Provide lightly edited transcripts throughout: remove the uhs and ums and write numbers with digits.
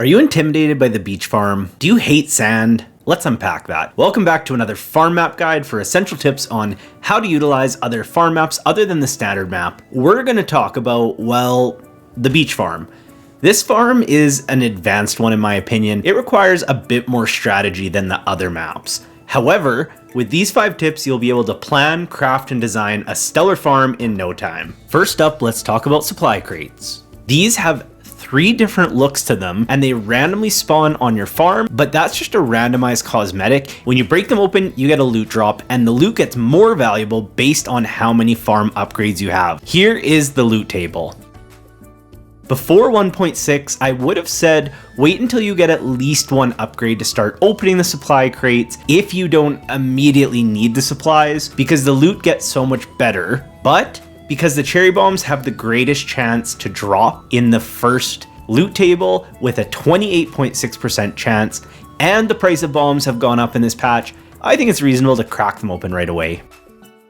Are you intimidated by the beach farm? Do you hate sand? Let's unpack that. Welcome back to another farm map guide for essential tips on how to utilize other farm maps other than the standard map. We're going to talk about, well, the beach farm. This farm is an advanced one in my opinion. It requires a bit more strategy than the other maps. However, with these 5 tips, you'll be able to plan, craft, and design a stellar farm in no time. First up, let's talk about supply crates. These have 3 different looks to them and they randomly spawn on your farm, but that's just a randomized cosmetic. When you break them open, you get a loot drop and the loot gets more valuable based on how many farm upgrades you have. Here is the loot table. Before 1.6, I would have said wait until you get at least 1 upgrade to start opening the supply crates if you don't immediately need the supplies, because the loot gets so much better. But because the cherry bombs have the greatest chance to drop in the first loot table with a 28.6% chance, and the price of bombs have gone up in this patch, I think it's reasonable to crack them open right away.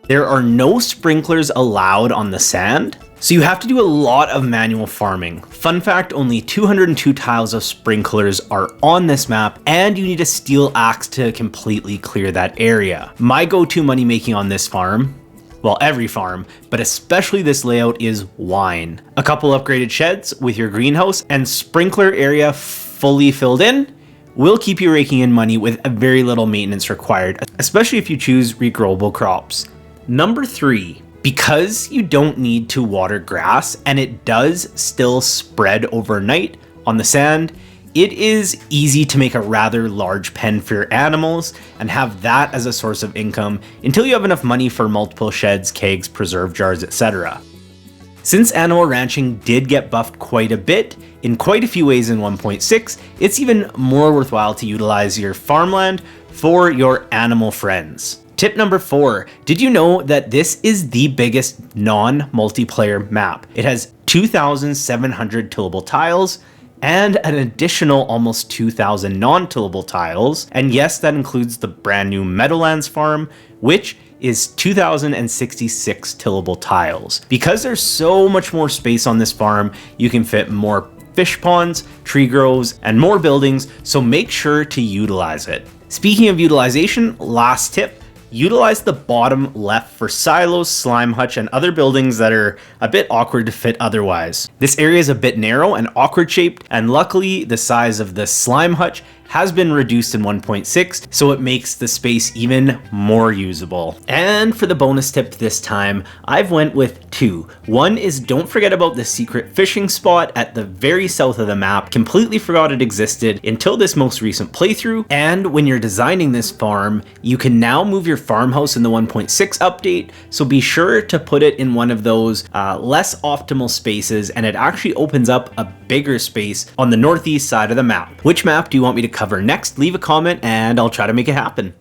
There are no sprinklers allowed on the sand, so you have to do a lot of manual farming. Fun fact, only 202 tiles of sprinklers are on this map, and you need a steel axe to completely clear that area. My go-to money making on this farm, well, every farm, but especially this layout, is wine. A couple upgraded sheds with your greenhouse and sprinkler area fully filled in will keep you raking in money with a very little maintenance required, especially if you choose regrowable crops. Number 3, because you don't need to water grass and it does still spread overnight on the sand, it is easy to make a rather large pen for your animals and have that as a source of income until you have enough money for multiple sheds, kegs, preserve jars, etc. Since animal ranching did get buffed quite a bit in quite a few ways in 1.6, it's even more worthwhile to utilize your farmland for your animal friends. Tip number 4, did you know that this is the biggest non-multiplayer map? It has 2,700 tillable tiles, and an additional almost 2,000 non-tillable tiles. And yes, that includes the brand new Meadowlands farm, which is 2,066 tillable tiles. Because there's so much more space on this farm, you can fit more fish ponds, tree groves, and more buildings, so make sure to utilize it. Speaking of utilization, last tip, utilize the bottom left for silos, slime hutch, and other buildings that are a bit awkward to fit otherwise. This area is a bit narrow and awkward shaped, and luckily the size of the slime hutch has been reduced in 1.6, so it makes the space even more usable. And for the bonus tip this time, I've went with 2. One is don't forget about the secret fishing spot at the very south of the map. Completely forgot it existed until this most recent playthrough. And when you're designing this farm, you can now move your farmhouse in the 1.6 update, so be sure to put it in one of those less optimal spaces, and it actually opens up a bigger space on the northeast side of the map. Which map do you want me to cover next? Leave a comment and I'll try to make it happen.